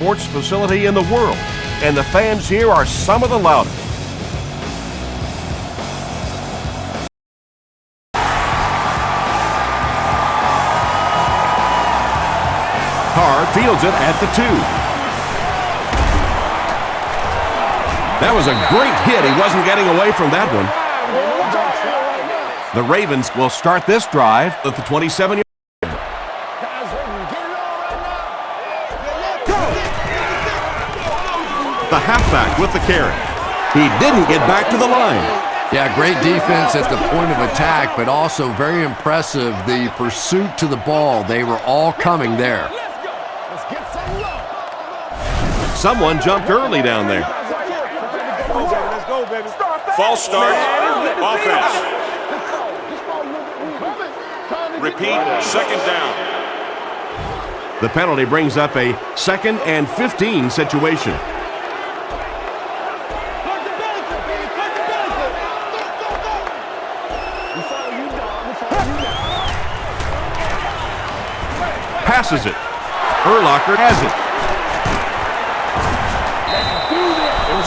sports facility in the world, and the fans here are some of the loudest. Carr fields it at the 2. That was a great hit. He wasn't getting away from that one. The Ravens will start this drive at the 27-yard. The halfback with the carry. He didn't get back to the line. Yeah, great defense at the point of attack, but also very impressive the pursuit to the ball. They were all coming there. Someone jumped early down there. False start. Offense. Repeat, second down. The penalty brings up a 2nd and 15 situation. Passes it. Urlacher has it.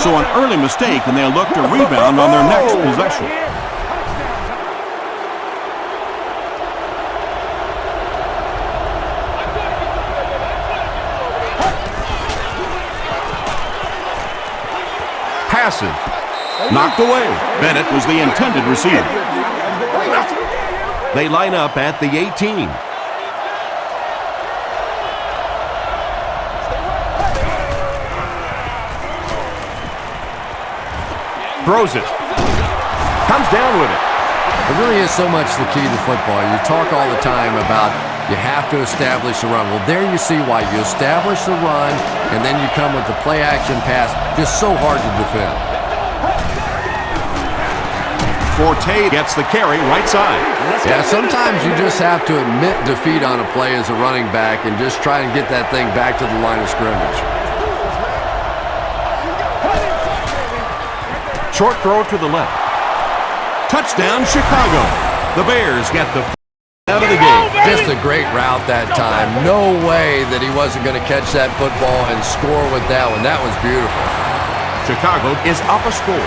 So an early mistake, and they'll look to rebound on their next possession. Passes. Knocked away. Bennett was the intended receiver. They line up at the 18. Throws it. Comes down with it. It really is so much the key to football. You talk all the time about you have to establish the run. Well, there you see why. You establish the run, and then you come with the play-action pass. Just so hard to defend. Forte gets the carry right side. Yeah, sometimes you just have to admit defeat on a play as a running back and just try and get that thing back to the line of scrimmage. Short throw to the left. Touchdown, Chicago. The Bears get the out of the game. Just a great route that time. No way that he wasn't going to catch that football and score with that one. That was beautiful. Chicago is up a score.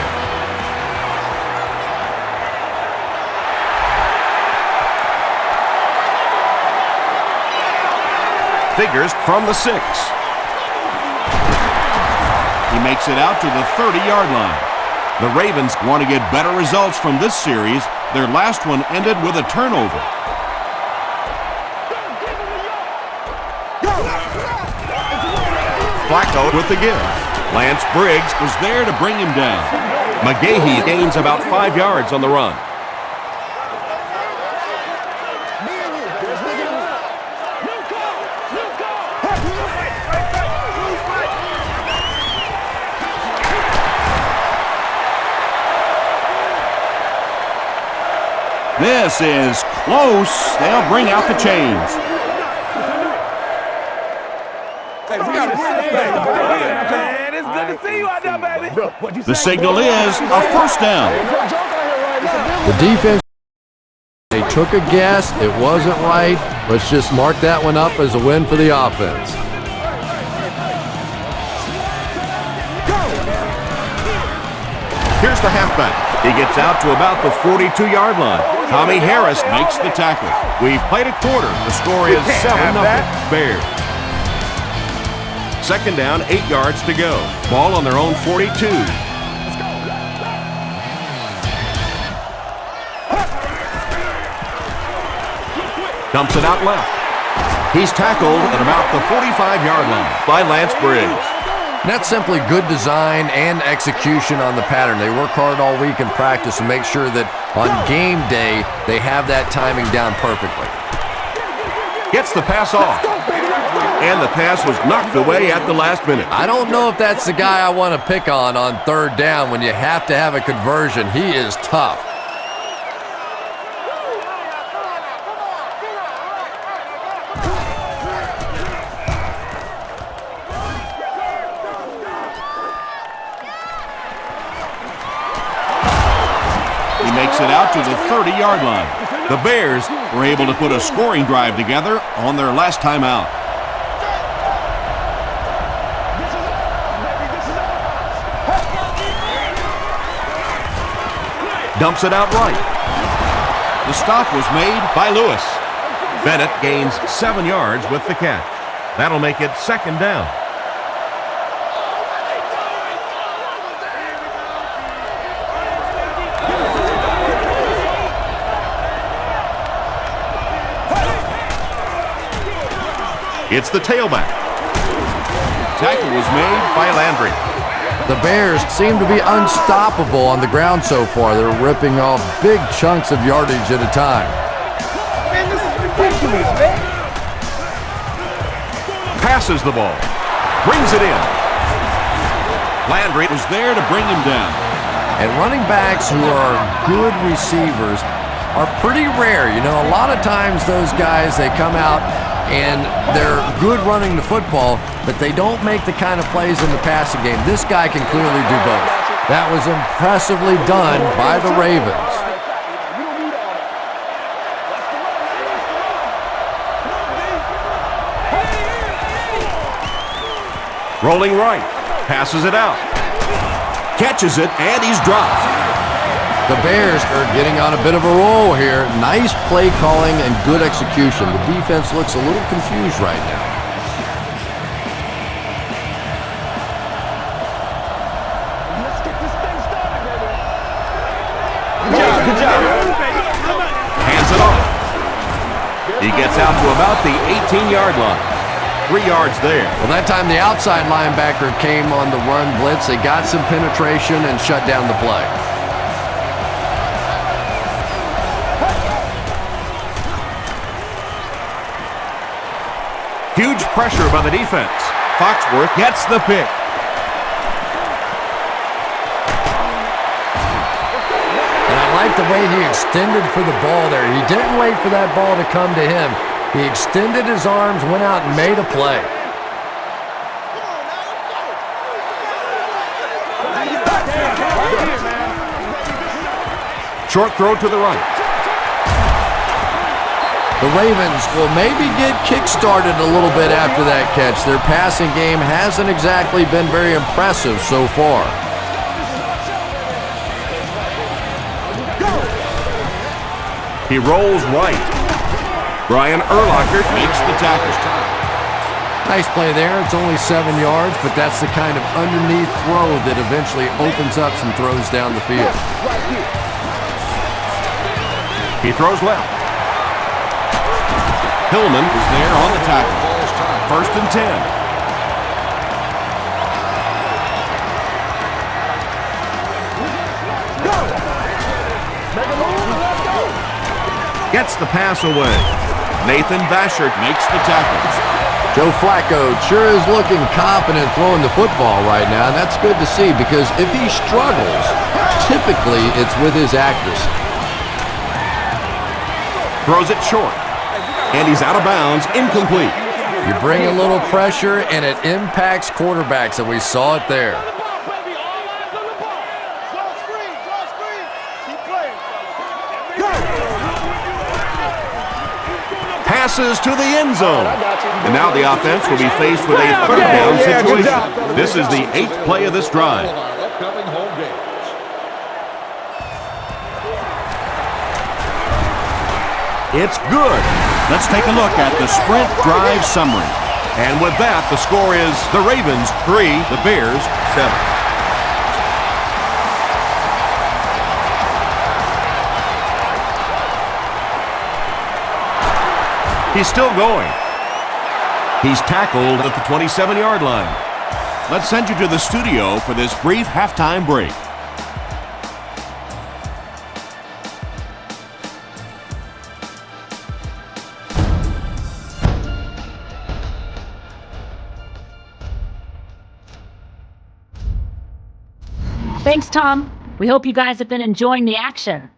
Figures from the 6. He makes it out to the 30-yard line. The Ravens want to get better results from this series. Their last one ended with a turnover. Flacco with the give. Lance Briggs was there to bring him down. McGahee gains about 5 yards on the run. This is close. They'll bring out the chains. It's good to see you out there, baby. The signal is a first down. The defense, they took a guess. It wasn't right. Let's just mark that one up as a win for the offense. Here's the halfback. He gets out to about the 42-yard line. Tommy Harris makes the tackle. We've played a quarter. The score is 7-0 Bears. Second down, 8 yards to go. Ball on their own 42. Dumps it out left. He's tackled at about the 45-yard line by Lance Briggs. And that's simply good design and execution on the pattern. They work hard all week in practice to make sure that on game day they have that timing down perfectly. Gets the pass off. And the pass was knocked away at the last minute. I don't know if that's the guy I want to pick on third down when you have to have a conversion. He is tough. He makes it out to the 30-yard line. The Bears were able to put a scoring drive together on their last time out. Dumps it out right. The stop was made by Lewis. Bennett gains 7 yards with the catch. That'll make it 2nd down. It's the tailback. Tackle was made by Landry. The Bears seem to be unstoppable on the ground so far. They're ripping off big chunks of yardage at a time. Man, this is ridiculous, man. Passes the ball. Brings it in. Landry was there to bring him down. And running backs who are good receivers are pretty rare. You know, a lot of times those guys, they come out and they're good running the football, but they don't make the kind of plays in the passing game. This guy can clearly do both. That was impressively done by the Ravens. Rolling right. Passes it out. Catches it, and he's dropped. The Bears are getting on a bit of a roll here. Nice play calling and good execution. The defense looks a little confused right now. Let's get this thing started, baby. Good job. Hands it off. He gets out to about the 18-yard line. 3 yards there. Well, that time the outside linebacker came on the run blitz. They got some penetration and shut down the play. Huge pressure by the defense. Foxworth gets the pick. And I like the way he extended for the ball there. He didn't wait for that ball to come to him. He extended his arms, went out and made a play. Short throw to the right. The Ravens will maybe get kick-started a little bit after that catch. Their passing game hasn't exactly been very impressive so far. He rolls right. Brian Urlacher makes the tackle. Nice play there. It's only 7 yards, but that's the kind of underneath throw that eventually opens up some throws down the field. He throws left. Hillman is there on the tackle. 1st and 10. Gets the pass away. Nathan Vashert makes the tackle. Joe Flacco sure is looking confident throwing the football right now, and that's good to see because if he struggles, typically it's with his accuracy. Throws it short. And he's out of bounds, incomplete. You bring a little pressure, and it impacts quarterbacks, and we saw it there. Passes to the end zone. And now the offense will be faced with a 3rd down situation. This is the 8th play of this drive. It's good. Let's take a look at the sprint drive summary. And with that, the score is the Ravens 3, the Bears 7. He's still going. He's tackled at the 27-yard line. Let's send you to the studio for this brief halftime break. Thanks, Tom. We hope you guys have been enjoying the action.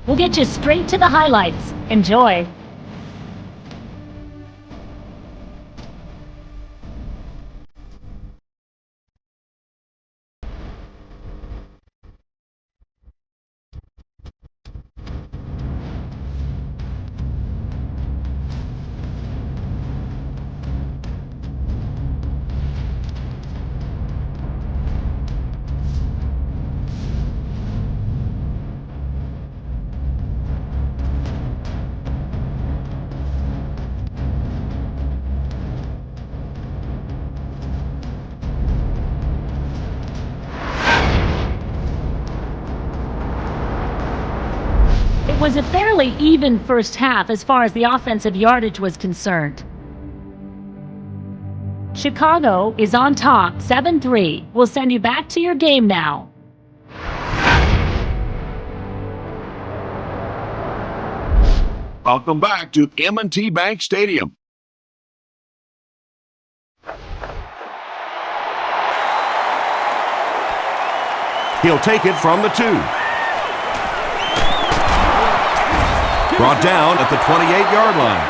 We'll get you straight to the highlights. Enjoy. was a fairly even first half as far as the offensive yardage was concerned. Chicago is on top, 7-3. We'll send you back to your game now. Welcome back to M&T Bank Stadium. He'll take it from the 2. Brought down at the 28-yard line.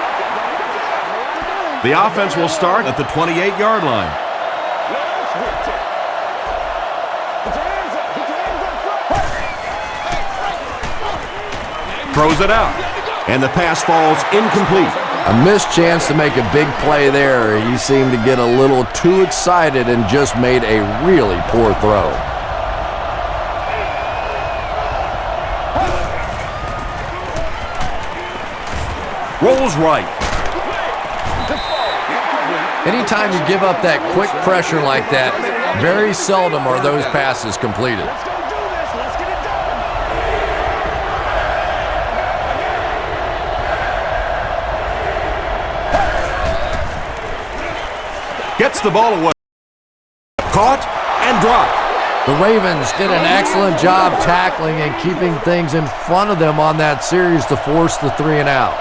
The offense will start at the 28-yard line. Throws it out, and the pass falls incomplete. A missed chance to make a big play there. He seemed to get a little too excited and just made a really poor throw. Rolls right. Anytime you give up that quick pressure like that, very seldom are those passes completed. Gets the ball away. Caught and dropped. The Ravens did an excellent job tackling and keeping things in front of them on that series to force the 3 and out.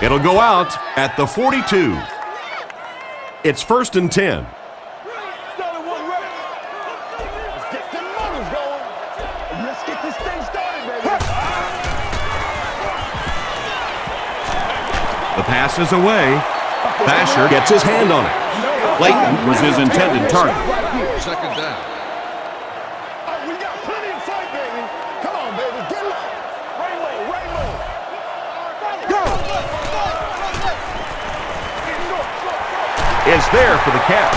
It'll go out at the 42. It's 1st and 10. The pass is away. Basher gets his hand on it. Clayton was his intended target. Second down. We got plenty of fight, baby. Come on, baby. Get low. Rainbow. Is there for the catch.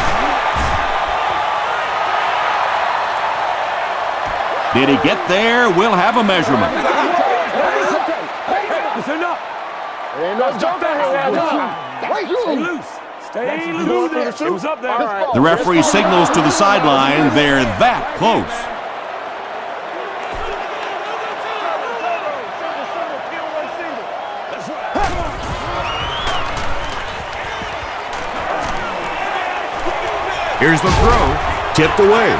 Did he get there? We'll have a measurement. Listen up. There ain't no jump Stay loose. Stay loose. It was up there. The referee signals to the sideline. They're that close. Here's the throw. Tipped away.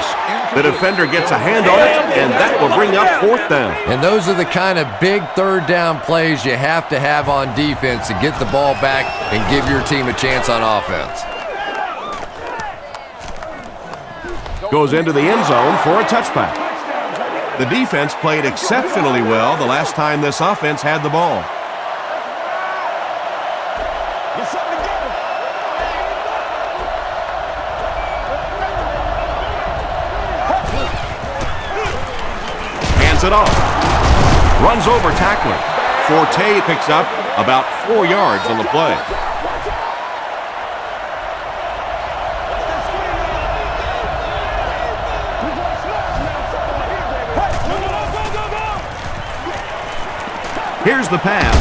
The defender gets a hand on it, and that will bring up 4th down. And those are the kind of big 3rd down plays you have to have on defense to get the ball back and give your team a chance on offense. Goes into the end zone for a touchback. The defense played exceptionally well the last time this offense had the ball. It off. Runs over tackler. Forte picks up about 4 yards on the play. Here's the pass.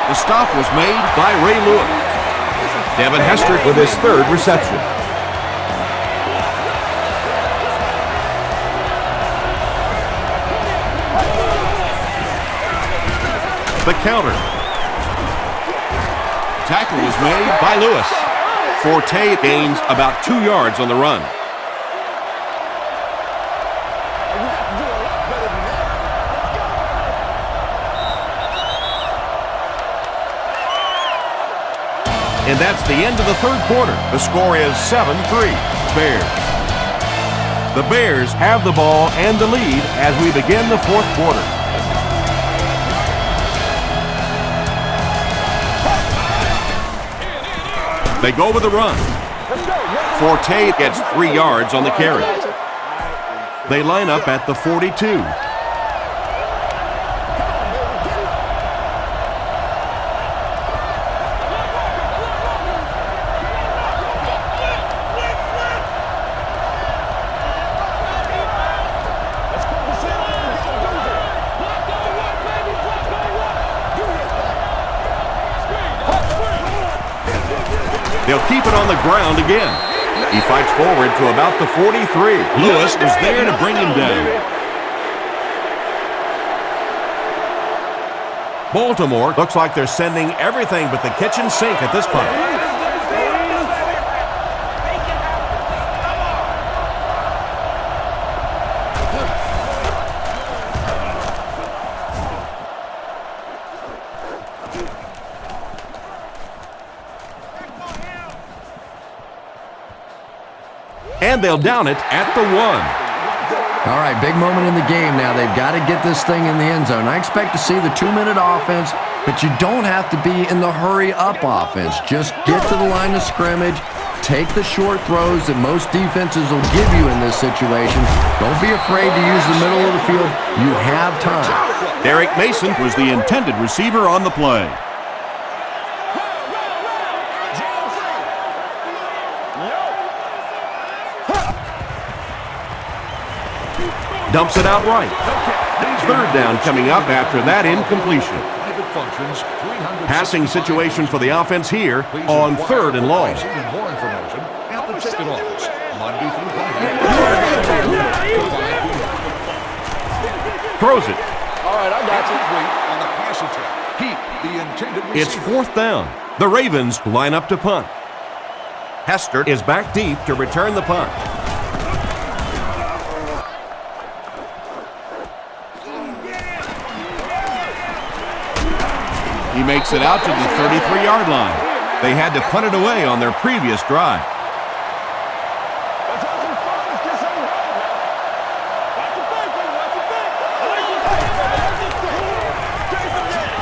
The stop was made by Ray Lewis. Devin Hester with his 3rd reception. The counter. Tackle was made by Lewis. Forte gains about 2 yards on the run. And that's the end of the 3rd quarter. The score is 7-3, Bears. The Bears have the ball and the lead as we begin the 4th quarter. They go with the run. Forte gets 3 yards on the carry. They line up at the 42. He'll keep it on the ground again. He fights forward to about the 43. Lewis is there to bring him down. Baltimore looks like they're sending everything but the kitchen sink at this point. And they'll down it at the 1. All right, big moment in the game now. They've got to get this thing in the end zone. I expect to see the 2-minute offense, but you don't have to be in the hurry-up offense. Just get to the line of scrimmage, take the short throws that most defenses will give you in this situation. Don't be afraid to use the middle of the field. You have time. Derek Mason was the intended receiver on the play. Dumps it out right. Third down coming up after that incompletion. Passing situation for the offense here on 3rd and long. Throws it. All right, I got you. It's 4th down. The Ravens line up to punt. Hester is back deep to return the punt. He makes it out to the 33-yard line. They had to punt it away on their previous drive.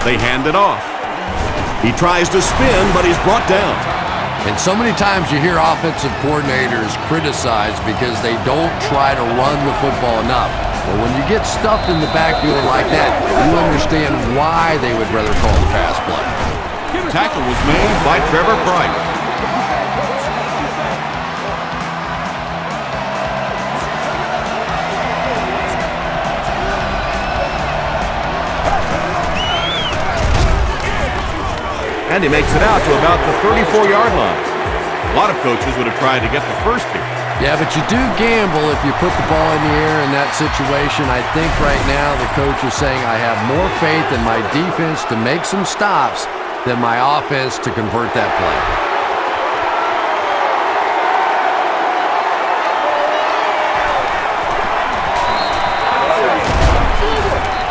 They hand it off. He tries to spin, but he's brought down. And so many times you hear offensive coordinators criticized because they don't try to run the football enough. But when you get stuffed in the backfield like that, you understand why they would rather call the pass play. Tackle was made by Trevor Price. And he makes it out to about the 34-yard line. A lot of coaches would have tried to get the first here. Yeah, but you do gamble if you put the ball in the air in that situation. I think right now the coach is saying I have more faith in my defense to make some stops than my offense to convert that play.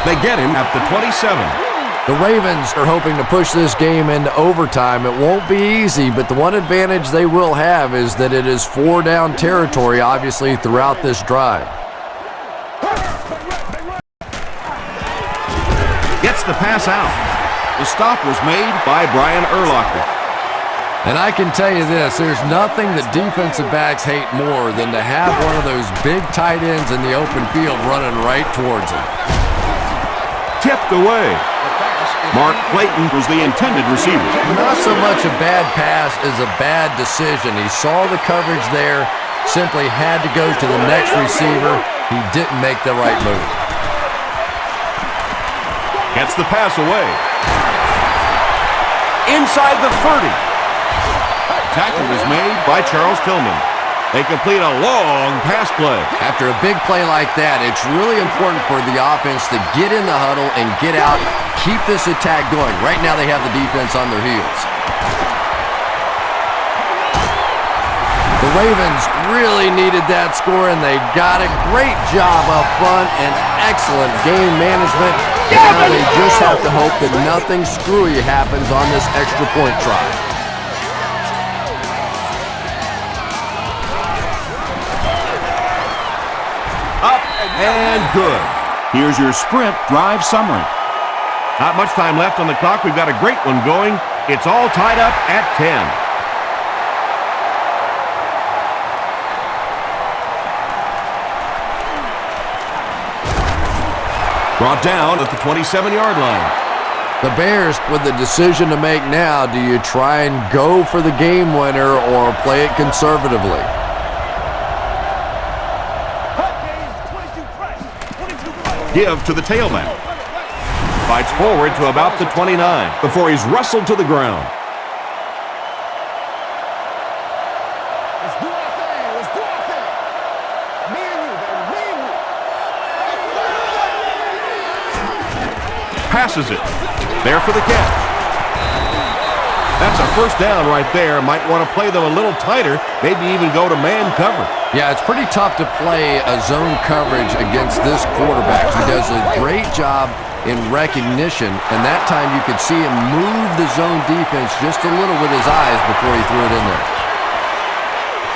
They get him at the 27. The Ravens are hoping to push this game into overtime. It won't be easy, but the one advantage they will have is that it is 4-down territory, obviously, throughout this drive. Gets the pass out. The stop was made by Brian Urlacher. And I can tell you this, there's nothing that defensive backs hate more than to have one of those big tight ends in the open field running right towards them. Tipped away. Mark Clayton was the intended receiver. Not so much a bad pass as a bad decision. He saw the coverage there, simply had to go to the next receiver. He didn't make the right move. Gets the pass away. Inside the 30. Tackle was made by Charles Tillman. They complete a long pass play. After a big play like that, it's really important for the offense to get in the huddle and get out, keep this attack going. Right now they have the defense on their heels. The Ravens really needed that score, and they got a great job up front and excellent game management. Now they just have to hope that nothing screwy happens on this extra point try. Up and good. Here's your sprint drive summary. Not much time left on the clock. We've got a great one going. It's all tied up at 10. Brought down at the 27-yard line. The Bears with the decision to make now. Do you try and go for the game winner or play it conservatively? Give to the tailback. Fights forward to about the 29 before he's wrestled to the ground. passes it. There for the catch. That's a first down right there. Might want to play them a little tighter, maybe even go to man cover. Yeah, it's pretty tough to play a zone coverage against this quarterback. He does a great job in recognition, and that time you could see him move the zone defense just a little with his eyes before he threw it in there.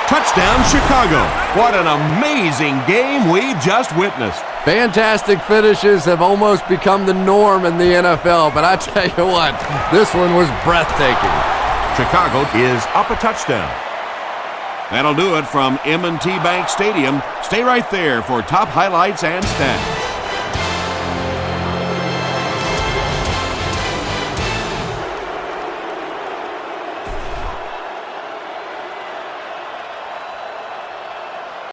Touchdown, Chicago. What an amazing game we just witnessed. Fantastic finishes have almost become the norm in the NFL, but I tell you what, this one was breathtaking. Chicago is up a touchdown. That'll do it from M&T Bank Stadium. Stay right there for top highlights and stats.